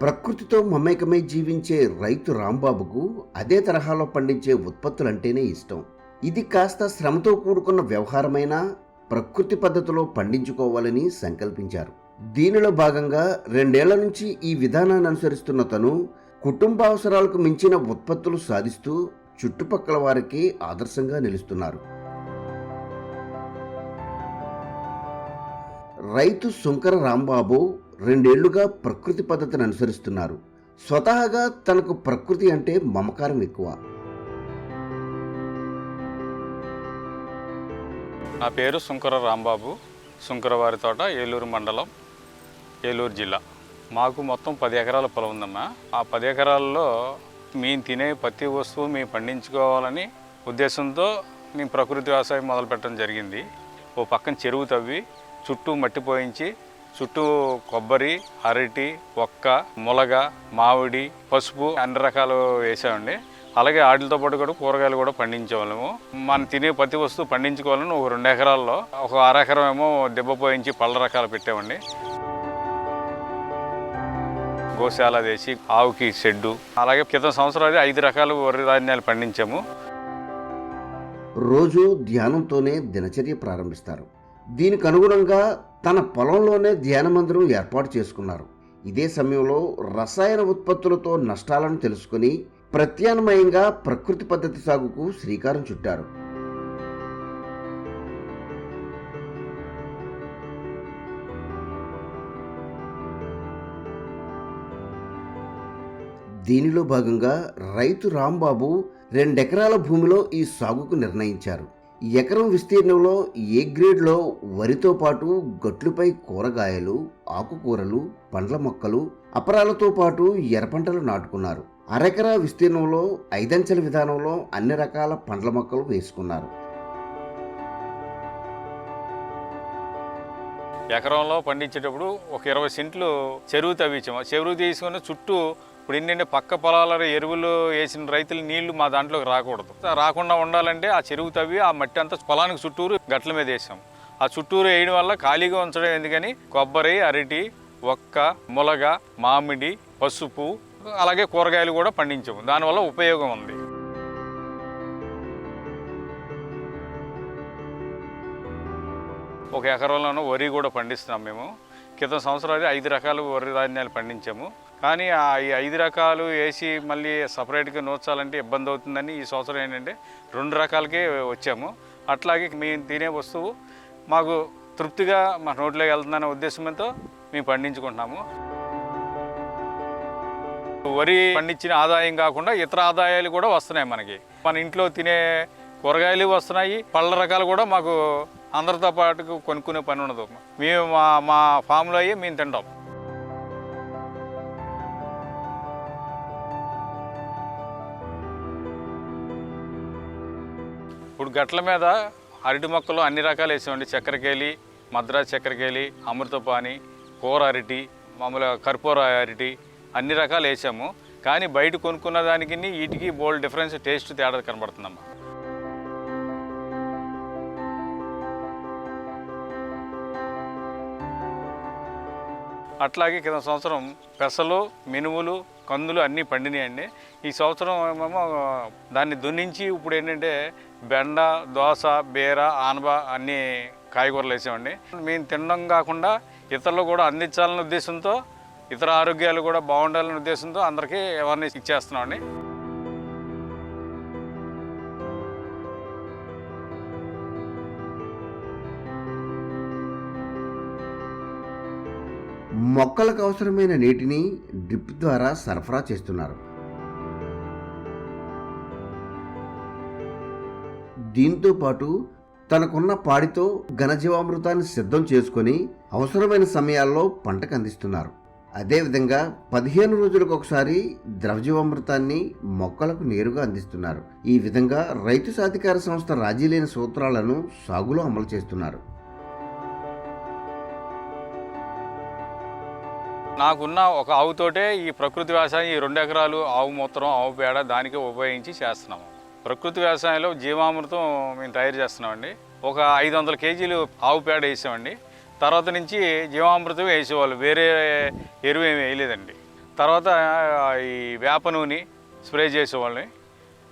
ప్రకృతితో మమేకమై జీవించే రైతు రాంబాబుకు అదే తరహాలో పండించే ఉత్పత్తులంటేనే ఇష్టం. ఇది కాస్త శ్రమతో కూడుకున్న వ్యవహారమైనా ప్రకృతి పద్ధతిలో పండించుకోవాలని సంకల్పించారు. దీనిలో భాగంగా 2 ఏళ్ల నుంచి ఈ విధానాన్ని అనుసరిస్తున్న తను కుటుంబ అవసరాలకు మించిన ఉత్పత్తులు సాధిస్తూ చుట్టుపక్కల వారికి ఆదర్శంగా నిలుస్తున్నారు. రైతు సుంకర రాంబాబు 2 ఏళ్లుగా ప్రకృతి పద్ధతిని అనుసరిస్తున్నారు. స్వతహాగా తనకు ప్రకృతి అంటే మమకారం ఎక్కువ. నా పేరు సుంకర రాంబాబు. సుంకరవారి తోట, ఏలూరు మండలం, ఏలూరు జిల్లా. మాకు మొత్తం 10 ఎకరాల పొలం ఉందమ్మా. ఆ 10 ఎకరాల్లో మేము తినే ప్రతి వస్తువు మేము పండించుకోవాలని ఉద్దేశంతో మేము ప్రకృతి వ్యవసాయం మొదలుపెట్టడం జరిగింది. ఓ పక్కన చెరువు తవ్వి చుట్టూ మట్టి పోయించి చుట్టూ కొబ్బరి, అరటి, ఒక్క, ములగ, మామిడి, పసుపు అన్ని రకాలు వేసామండి. అలాగే వాటితో పాటు కూడా కూరగాయలు కూడా పండించేవాళ్ళము. మనం తినే ప్రతి వస్తువు పండించుకోవాలని ఒక 2 ఎకరాల్లో ఒక 1/2 ఎకరం ఏమో దెబ్బ పోయించి పళ్ళ రకాలు పెట్టామండి. గోశాల వేసి ఆవుకి షెడ్డు, అలాగే క్రితం సంవత్సరాలు 5 రకాల వరి ధాన్యాలు పండించాము. రోజు ధ్యానంతోనే దినచర్య ప్రారంభిస్తారు. దీనికి అనుగుణంగా తన పొలంలోనే ధ్యాన మందిరం ఏర్పాటు చేసుకున్నారు. ఇదే సమయంలో రసాయన ఉత్పత్తులతో నష్టాలను తెలుసుకుని ప్రత్యామ్నాయంగా ప్రకృతి పద్ధతి సాగుకు శ్రీకారం చుట్టారు. దీనిలో భాగంగా రైతు రాంబాబు 2 ఎకరాల భూమిలో ఈ సాగుకు నిర్ణయించారు. ఎకరం విస్తీర్ణంలో ఏ గ్రేడ్లో వరితో పాటు గట్లుపై కూరగాయలు, ఆకుకూరలు, పండ్ల మొక్కలు, అపరాలతో పాటు ఎర్రపంటలు నాటుకున్నారు. అరెకరా విస్తీర్ణంలో 5 అంచెల విధానంలో అన్ని రకాల పండ్ల మొక్కలు వేసుకున్నారు. ఎకరంలో పండించేటప్పుడు ఒక 20 సెంట్లు చెరువు తవ్వించాము. చెరువు తీసుకుని చుట్టూ ఇప్పుడు ఏంటంటే పక్క పొలాల ఎరువులు వేసిన రైతులు నీళ్లు మా దాంట్లోకి రాకూడదు. రాకుండా ఉండాలంటే ఆ చెరువు తవ్వి ఆ మట్టి అంతా పొలానికి చుట్టూరు గట్ల మీద వేసాం. ఆ చుట్టూరు వేయడం వల్ల ఖాళీగా ఉంచడం ఎందుకని కొబ్బరి, అరటి, ఒక్క, ములగ, మామిడి, పసుపు, అలాగే కూరగాయలు కూడా పండించాము. దానివల్ల ఉపయోగం ఉంది. ఒక ఎకరంలోనూ వరి కూడా పండిస్తున్నాం మేము. క్రితం సంవత్సరాలు 5 రకాల వరి ధాన్యాలు పండించాము. కానీ ఈ 5 రకాలు వేసి మళ్ళీ సపరేట్గా నూర్చాలంటే ఇబ్బంది అవుతుందని ఈ సంవత్సరం ఏంటంటే 2 రకాలకే వచ్చాము. అట్లాగే మేము తినే వస్తువు మాకు తృప్తిగా మా నోట్లోకి వెళ్తుందనే ఉద్దేశంతో మేము పండించుకుంటున్నాము. వరి పండించిన ఆదాయం కాకుండా ఇతర ఆదాయాలు కూడా వస్తున్నాయి మనకి. మన ఇంట్లో తినే కూరగాయలు వస్తున్నాయి, పళ్ళ రకాలు కూడా మాకు అందరితో పాటు కొనుక్కునే పని ఉండదు. మేము మా ఫామ్లో అయ్యి మేము తింటాం. ఇప్పుడు గట్ల మీద అరటి మొక్కలు అన్ని రకాలు వేసామండి. చక్కెరకేళి, మద్రాసు చక్కెరకేళి, అమృతపాణి, కూర అరటి, మామూలుగా కర్పూర అరటి అన్ని రకాలు వేసాము. కానీ బయట కొనుక్కున్న దానికి వీటికి బోల్డ్ డిఫరెన్స్, టేస్ట్ తేడా కనబడుతుందమ్మా. అట్లాగే కింద సంవత్సరం పెసలు, మినుములు, కందులు అన్నీ పండినాయండి. ఈ సంవత్సరం ఏమో దాన్ని దున్నించి ఇప్పుడు ఏంటంటే బెండ, దోస, బీర, ఆనబ అన్నీ కాయగూరలు వేసామండి. మేము తినడం కాకుండా ఇతరులు కూడా అందించాలనే ఉద్దేశంతో, ఇతర ఆరోగ్యాలు కూడా బాగుండాలనే ఉద్దేశంతో అందరికీ అవేర్నెస్ ఇచ్చేస్తున్నామండి. మొక్కలకు అవసరమైన నీటిని డ్రిప్ ద్వారా సరఫరా చేస్తున్నారు. దీంతో పాటు తనకున్న పాడితో ఘనజీవామృతాన్ని సిద్ధం చేసుకొని అవసరమైన సమయాల్లో పంటకు అందిస్తున్నారు. అదేవిధంగా 15 రోజులకు ఒకసారి ద్రవజీవామృతాన్ని మొక్కలకు నేరుగా అందిస్తున్నారు. ఈ విధంగా రైతు సాధికార సంస్థ రాజీలేని సూత్రాలను సాగులో అమలు చేస్తున్నారు. నాకున్న ఒక ఆవుతోటే ఈ ప్రకృతి వ్యవసాయం, ఈ 2 ఎకరాలు ఆవు మూత్రం, ఆవు పేడ దానికే ఉపయోగించి చేస్తున్నాము. ప్రకృతి వ్యవసాయంలో జీవామృతం మేము తయారు చేస్తున్నామండి. ఒక 500 కేజీలు ఆవు పేడ వేసామండి. తర్వాత నుంచి జీవామృతం వేసేవాళ్ళు, వేరే ఎరువు ఏమి వేయలేదండి. తర్వాత ఈ వేప నూనె స్ప్రే చేసేవాళ్ళని,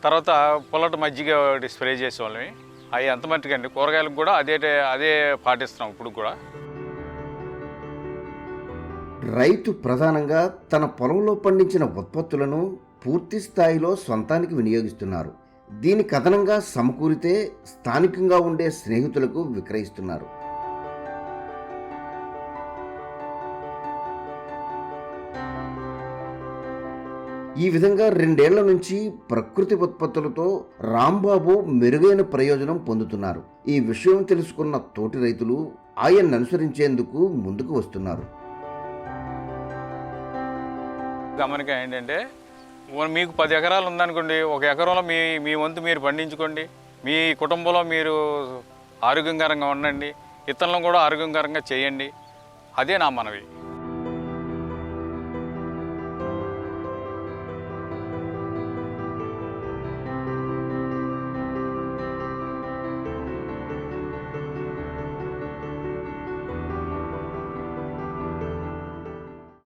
తర్వాత పుల్లటి మజ్జిగ ఒకటి స్ప్రే చేసేవాళ్ళని. అవి ఎంత మట్టుకండి కూరగాయలకు కూడా అదే పాటిస్తున్నాం ఇప్పుడు కూడా. రైతు ప్రధానంగా తన పొలంలో పండించిన ఉత్పత్తులను పూర్తి స్థాయిలో సొంతానికి వినియోగిస్తున్నారు. దీనికి అదనంగా సమకూరితే స్థానికంగా ఉండే స్నేహితులకు విక్రయిస్తున్నారు. ఈ విధంగా 2 ఏళ్ల నుంచి ప్రకృతి ఉత్పత్తులతో రాంబాబు మెరుగైన ప్రయోజనం పొందుతున్నారు. ఈ విషయం తెలుసుకున్న తోటి రైతులు ఆయన్ని అనుసరించేందుకు ముందుకు వస్తున్నారు. గమనిక ఏంటంటే, మీకు 10 ఎకరాలు ఉందనుకోండి, 1 ఎకరంలో మీ వంతు మీరు పండించుకోండి. మీ కుటుంబంలో మీరు ఆరోగ్యకరంగా ఉండండి, ఇతరులను కూడా ఆరోగ్యకరంగా చేయండి. అదే నా మనవి.